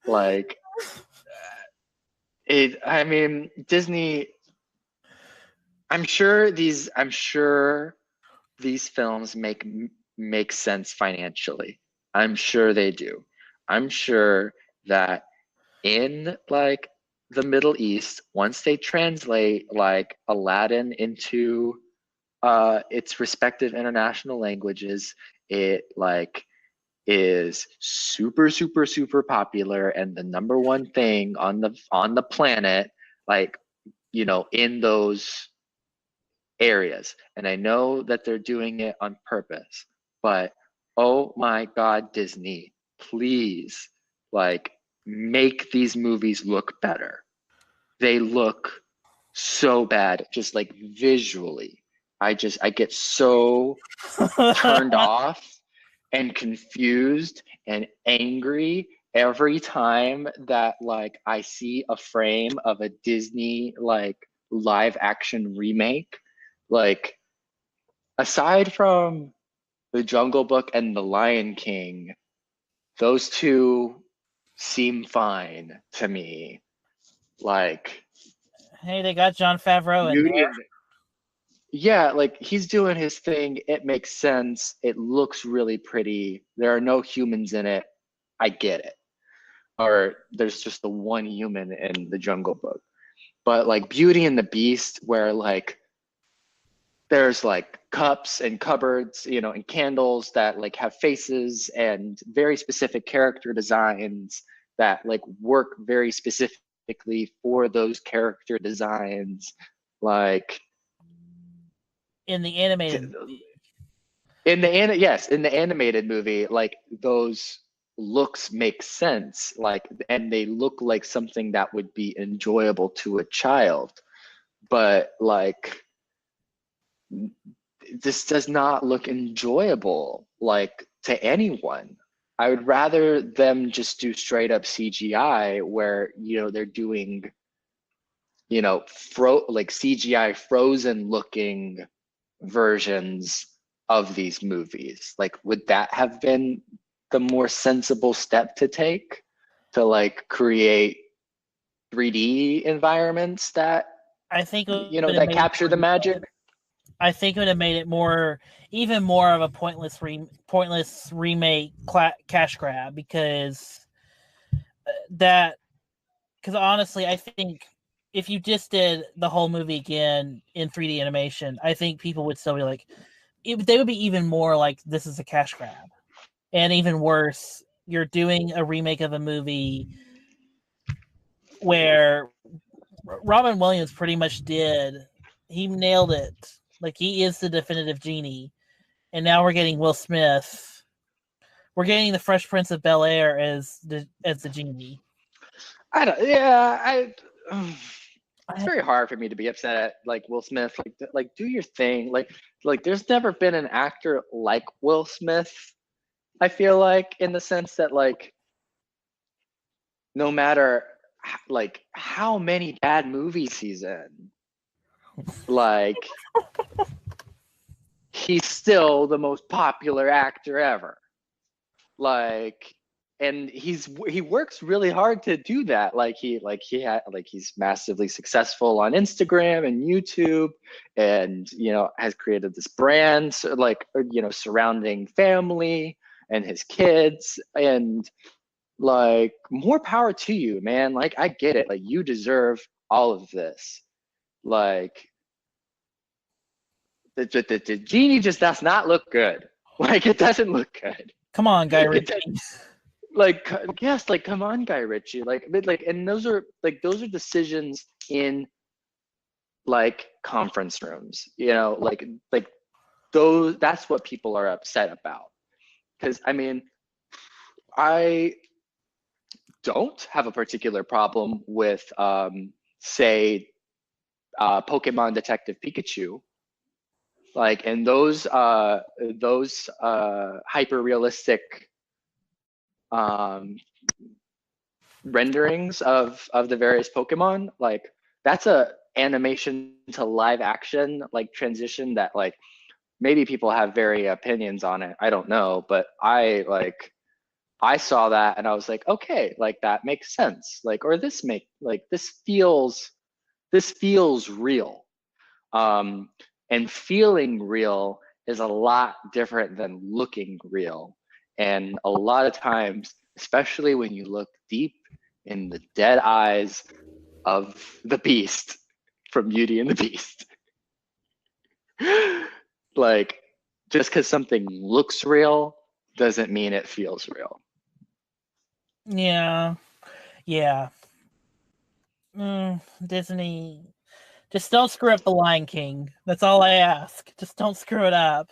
Like it. I mean, Disney. I'm sure these films make sense financially. I'm sure they do. I'm sure that in like the Middle East, once they translate like Aladdin into its respective international languages, it like is super super super popular and the number one thing on the planet, like, you know, in those areas. And I know that they're doing it on purpose, but oh my God, Disney, please, like, make these movies look better. They look so bad, just like visually. I get so turned off and confused and angry every time that like I see a frame of a Disney like live action remake. Like, aside from The Jungle Book and The Lion King, those two seem fine to me. Like, Hey, they got John Favreau in Beauty there. and yeah, like he's doing his thing. It makes sense. It looks really pretty. There are no humans in it. I get it. Or there's just the one human in the Jungle Book. But like Beauty and the Beast, where like there's like cups and cupboards, you know, and candles that like have faces and very specific character designs that like work very specifically for those character designs. Like In the animated in the animated movie, like those looks make sense, like, and they look like something that would be enjoyable to a child. But like this does not look enjoyable like to anyone. I would rather them just do straight up CGI where, you know, they're doing, you know, like CGI frozen looking versions of these movies. Like, would that have been the more sensible step to take, to like create 3D environments that, I think you know, that capture the magic? I think it would have made it more, even more of a pointless remake cash grab, because honestly, I think if you just did the whole movie again in 3D animation, I think people would still be like, they would be even more like, this is a cash grab. And even worse, you're doing a remake of a movie where Robin Williams pretty much he nailed it. Like, he is the definitive genie. And now we're getting Will Smith. We're getting the Fresh Prince of Bel-Air as the genie. It's very hard for me to be upset at like Will Smith. Like do your thing. Like there's never been an actor like Will Smith, I feel like, in the sense that like no matter like how many bad movies he's in, like he's still the most popular actor ever. Like, and he works really hard to do that. He's massively successful on Instagram and YouTube, and, you know, has created this brand, so like, you know, surrounding family and his kids, and like, more power to you, man. Like, I get it. Like, you deserve all of this. Like, the genie just does not look good. Like, it doesn't look good. Come on, Guy Ritchie. Like, yes, like, come on, Guy Ritchie. And those are decisions in like conference rooms, you know, like those, that's what people are upset about. Because I mean, I don't have a particular problem with say Pokemon Detective Pikachu, like, and those hyper realistic renderings of the various Pokemon, like, that's a animation to live action like transition that like maybe people have very opinions on it. I don't know, but I saw that and I was like, okay, like that makes sense. Like, or this feels real. And feeling real is a lot different than looking real. And a lot of times, especially when you look deep in the dead eyes of the beast from Beauty and the Beast, like just because something looks real doesn't mean it feels real. Yeah. Disney, just don't screw up The Lion King. That's all I ask. Just don't screw it up.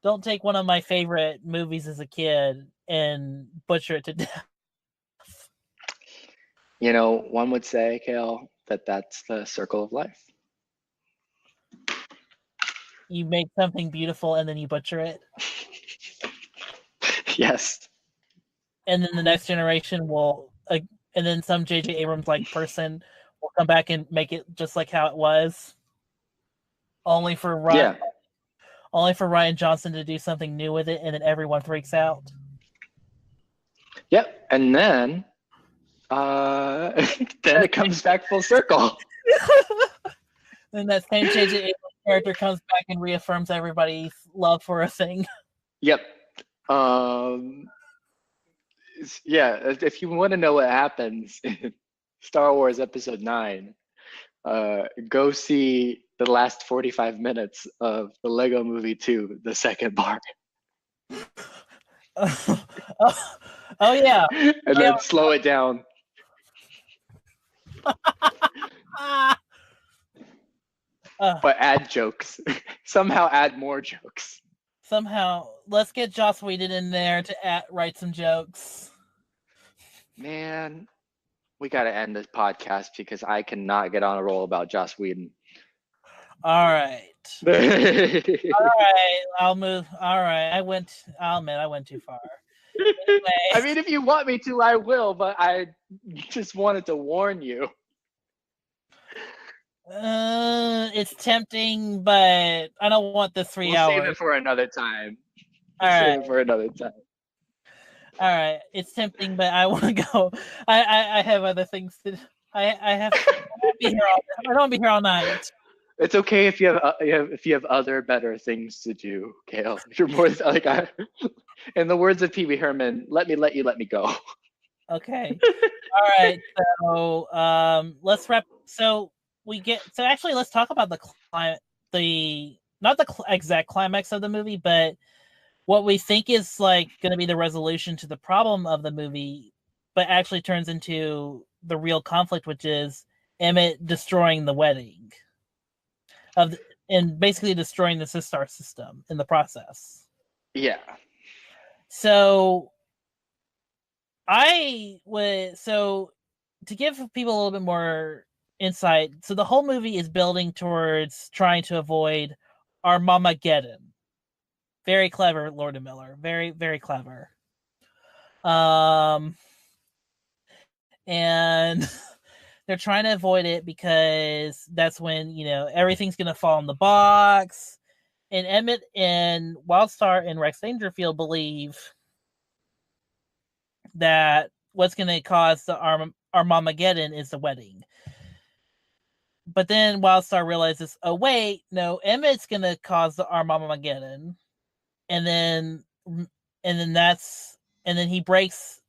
Don't take one of my favorite movies as a kid and butcher it to death. You know, one would say, Kale, that that's the circle of life. You make something beautiful and then you butcher it. Yes. And then the next generation will, and then some J.J. Abrams like person will come back and make it just like how it was. Only for Ryan Johnson to do something new with it, and then everyone freaks out. Yep. And then it comes back full circle. And that same J.J. Abrams character comes back and reaffirms everybody's love for a thing. Yep. Yeah, if you want to know what happens in Star Wars Episode 9, go see the last 45 minutes of the Lego Movie 2, the second part. Oh yeah. And then slow it down. But add jokes. Somehow add more jokes. Somehow, let's get Joss Whedon in there to write some jokes. Man, we got to end this podcast because I cannot get on a roll about Joss Whedon. All right. All right. I'll move. All right. I'll admit I went too far. Anyway. I mean, if you want me to, I will, but I just wanted to warn you. It's tempting, but I don't want the 3 hours. Save it for another time. All All right. It's tempting, but I want to go. I have other things to. I won't be here I don't want to be here all night. It's okay if you have other better things to do, Kale. You're more like in the words of Pee Wee Herman, let me go. Okay. All right. So let's wrap. So actually let's talk about not the exact climax of the movie, but what we think is like going to be the resolution to the problem of the movie, but actually turns into the real conflict, which is Emmett destroying the wedding and basically destroying the Sistar system in the process. Yeah. So to give people a little bit more insight, so the whole movie is building towards trying to avoid Armageddon. Very clever, Lord and Miller. Very, very clever. And they're trying to avoid it because that's when, everything's going to fall in the box. And Emmett and Wildstar and Rex Dangerfield believe that what's going to cause the Armageddon is the wedding. But then Wildstar realizes, oh wait, no, Emmett's going to cause the Armageddon. And then he breaks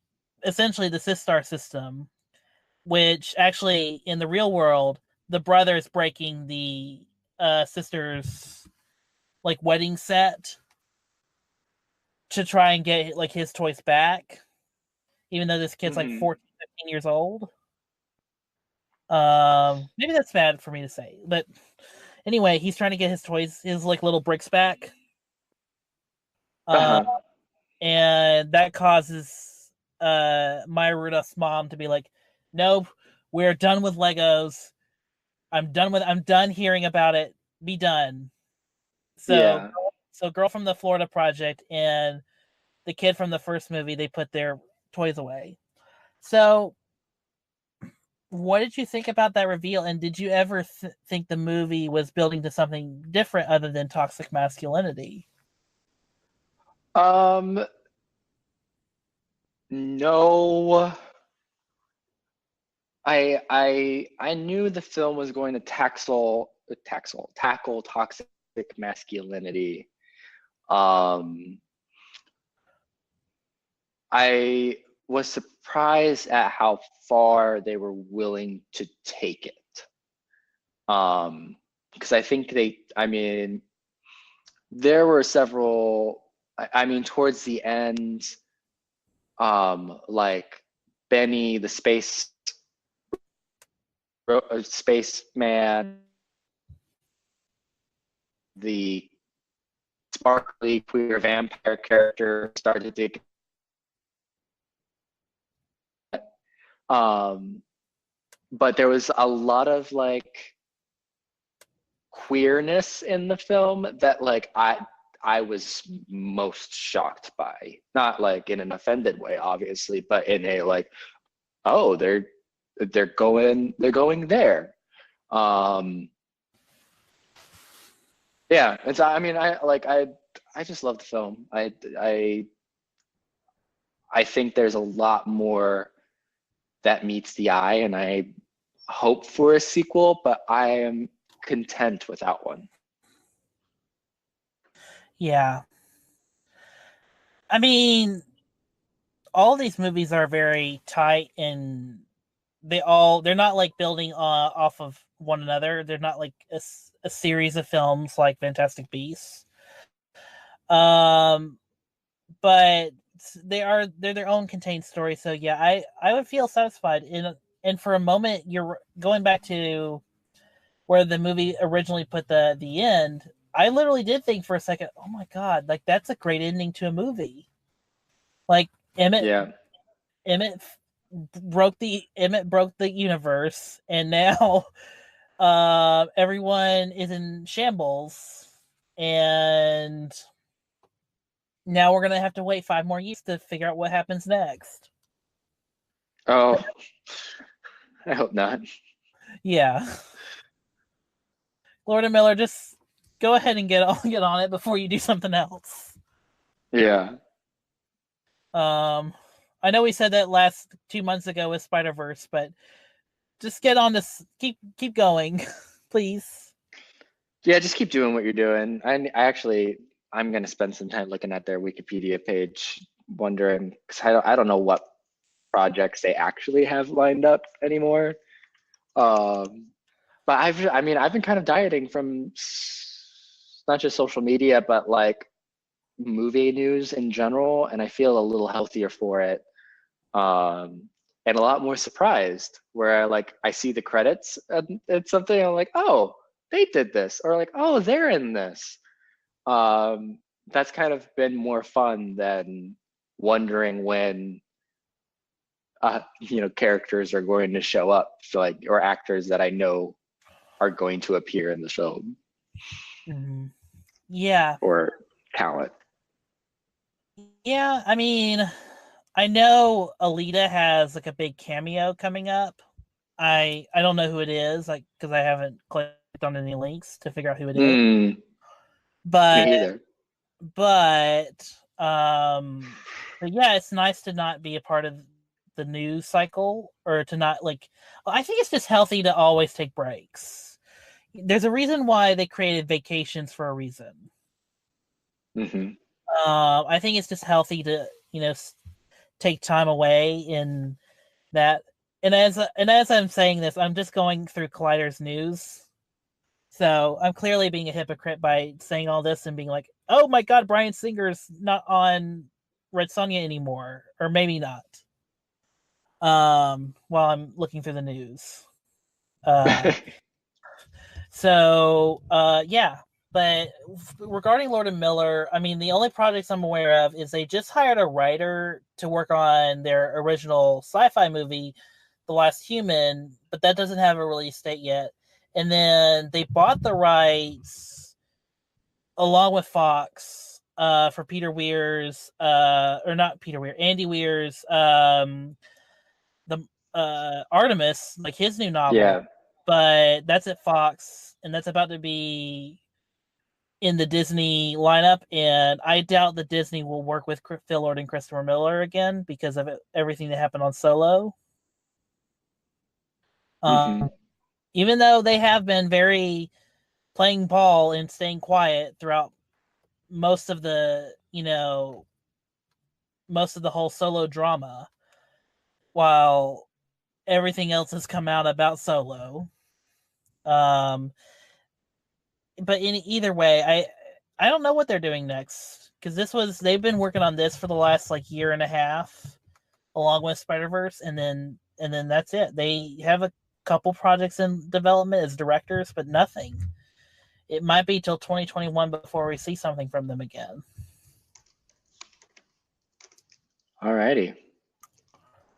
essentially the Sistar system, which actually in the real world, the brother is breaking the sister's like wedding set to try and get like his toys back, even though this kid's like 14, 15 years old. Maybe that's bad for me to say, but anyway, he's trying to get his toys, his like little bricks back. And that causes Maya Rudolph's mom to be like, nope, we're done with Legos. I'm done hearing about it. Be done. So Girl from the Florida Project and the kid from the first movie, they put their toys away. So what did you think about that reveal? And did you ever think the movie was building to something different other than toxic masculinity? No. I knew the film was going to tackle toxic masculinity. I was surprised at how far they were willing to take it. Because I think there were several, towards the end, like Benny, the spaceman, the sparkly queer vampire character started to but there was a lot of like queerness in the film that like I was most shocked by, not like in an offended way obviously, but in a like, oh, they're going there. Yeah, it's I just love the film. I think there's a lot more that meets the eye, and I hope for a sequel, but I am content without one. Yeah. I mean, all these movies are very tight, and they're not like building off of one another. They're not like a series of films like Fantastic Beasts. But they're their own contained story. So yeah, I would feel satisfied. And for a moment, you're going back to where the movie originally put the end. I literally did think for a second, oh my god, like that's a great ending to a movie. Like Emmett broke the universe, and now everyone is in shambles, and now we're gonna have to wait 5 more years to figure out what happens next. Oh, I hope not. Yeah. Lord and Miller, just go ahead and get on it before you do something else. Yeah. I know we said that last 2 months ago with Spider-Verse, but just get on this. Keep going, please. Yeah, just keep doing what you're doing. I'm gonna spend some time looking at their Wikipedia page, wondering because I don't know what projects they actually have lined up anymore. But I've been kind of dieting from not just social media, but like movie news in general, and I feel a little healthier for it, and a lot more surprised where I see the credits and it's something I'm like, oh, they did this, or like, oh, they're in this. That's kind of been more fun than wondering when characters are going to show up, or actors that I know are going to appear in the film. Mm-hmm. Yeah. Or talent. Yeah, I mean, I know Alita has like a big cameo coming up. I don't know who it is, like, because I haven't clicked on any links to figure out who it is. But me either. But yeah, it's nice to not be a part of the news cycle, or to not I think it's just healthy to always take breaks. There's a reason why they created vacations for a reason. Mm-hmm. I think it's just healthy to take time away in that. And as I'm saying this, I'm just going through Collider's news. So I'm clearly being a hypocrite by saying all this and being like, oh my god, Bryan Singer's not on Red Sonja anymore. Or maybe not. While I'm looking through the news. Yeah. But regarding Lord and Miller, I mean, the only projects I'm aware of is they just hired a writer to work on their original sci-fi movie, The Last Human, but that doesn't have a release date yet. And then they bought the rights along with Fox for Peter Weir's, or not Peter Weir, Andy Weir's, the Artemis, like his new novel. Yeah. But that's at Fox, and that's about to be in the Disney lineup. And I doubt that Disney will work with Phil Lord and Christopher Miller again because of everything that happened on Solo. Even though they have been very playing ball and staying quiet throughout most of the whole Solo drama, while everything else has come out about Solo. But in either way, I don't know what they're doing next, because they've been working on this for the last like year and a half, along with Spider-Verse, and then that's it. They have a couple projects in development as directors, but nothing. It might be till 2021 before we see something from them again. Alrighty.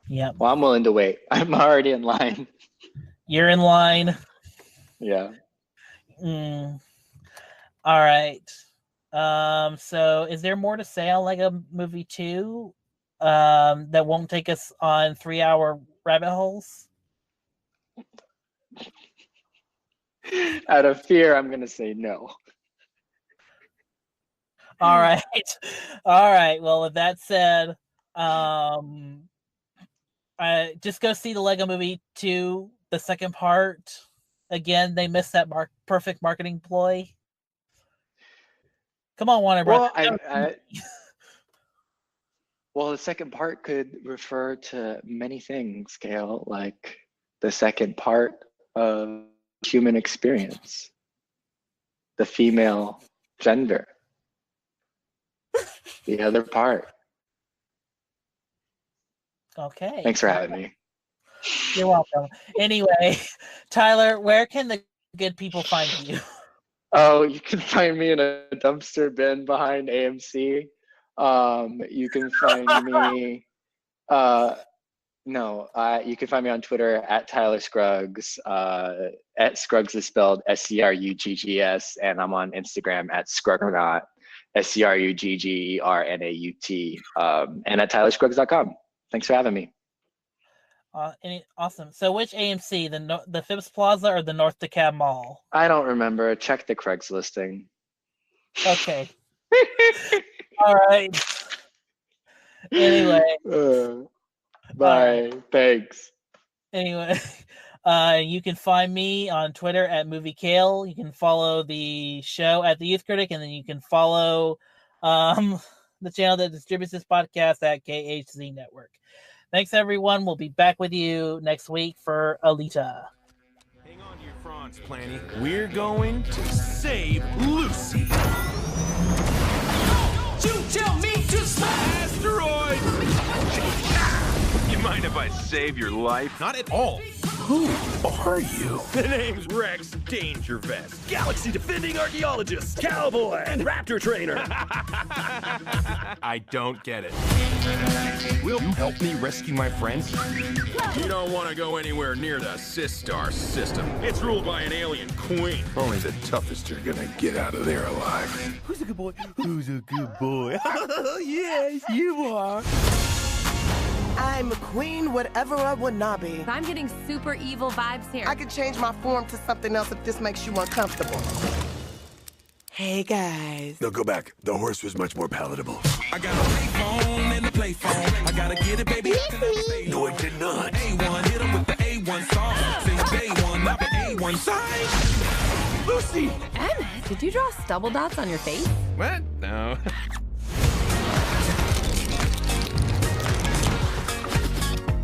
Yeah. Well, I'm willing to wait. I'm already in line. You're in line. Yeah. All right. So is there more to say on Lego Movie 2 that won't take us on 3-hour rabbit holes? Out of fear, I'm going to say no. All right. All right. Well, with that said, just go see the Lego Movie 2, the second part. Again, they missed that perfect marketing ploy. Come on, Warner Brothers. Well, the second part could refer to many things, Gail, like the second part of human experience, the female gender, the other part. Okay. Thanks for having me. You're welcome. Anyway, Tyler, where can the good people find you? Oh, you can find me in a dumpster bin behind AMC. You can find me. You can find me on Twitter at Tyler Scruggs. At Scruggs is spelled SCRUGGS, and I'm on Instagram at Scruggernaut, SCRUGGERNAUT, and at tylerscruggs.com. Thanks for having me. Awesome. So which AMC, the Phipps Plaza or the North DeKalb Mall? I don't remember. Check the Craig's listing. Okay. All right. Anyway. Bye. Thanks. Anyway, you can find me on Twitter at MovieKale. You can follow the show at The Youth Critic, and then you can follow the channel that distributes this podcast at KHZ Network. Thanks, everyone. We'll be back with you next week for Alita. Hang on to your fronts, Planny. We're going to save Lucy. You tell me to smash asteroids! You mind if I save your life? Not at all. Who are you? The name's Rex Dangervest, galaxy defending archaeologist, cowboy, and raptor trainer. I don't get it. Will you help me rescue my friends? You don't want to go anywhere near the Sistar system. It's ruled by an alien queen. Only the toughest are gonna get out of there alive. Who's a good boy? Who's a good boy? Yes, you are. I'm a queen, whatever I would not be. I'm getting super evil vibes here. I could change my form to something else if this makes you uncomfortable. Hey, guys. No, go back. The horse was much more palatable. I got a payphone and a play phone. I gotta get it, baby. No, it did not. A1, hit him with the A1 song. Say J1, not the A1 sign. Lucy! Emmett, did you draw stubble dots on your face? What? No.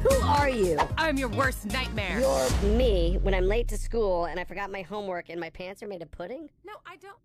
Who are you? I'm your worst nightmare. You're me when I'm late to school and I forgot my homework and my pants are made of pudding? No, I don't.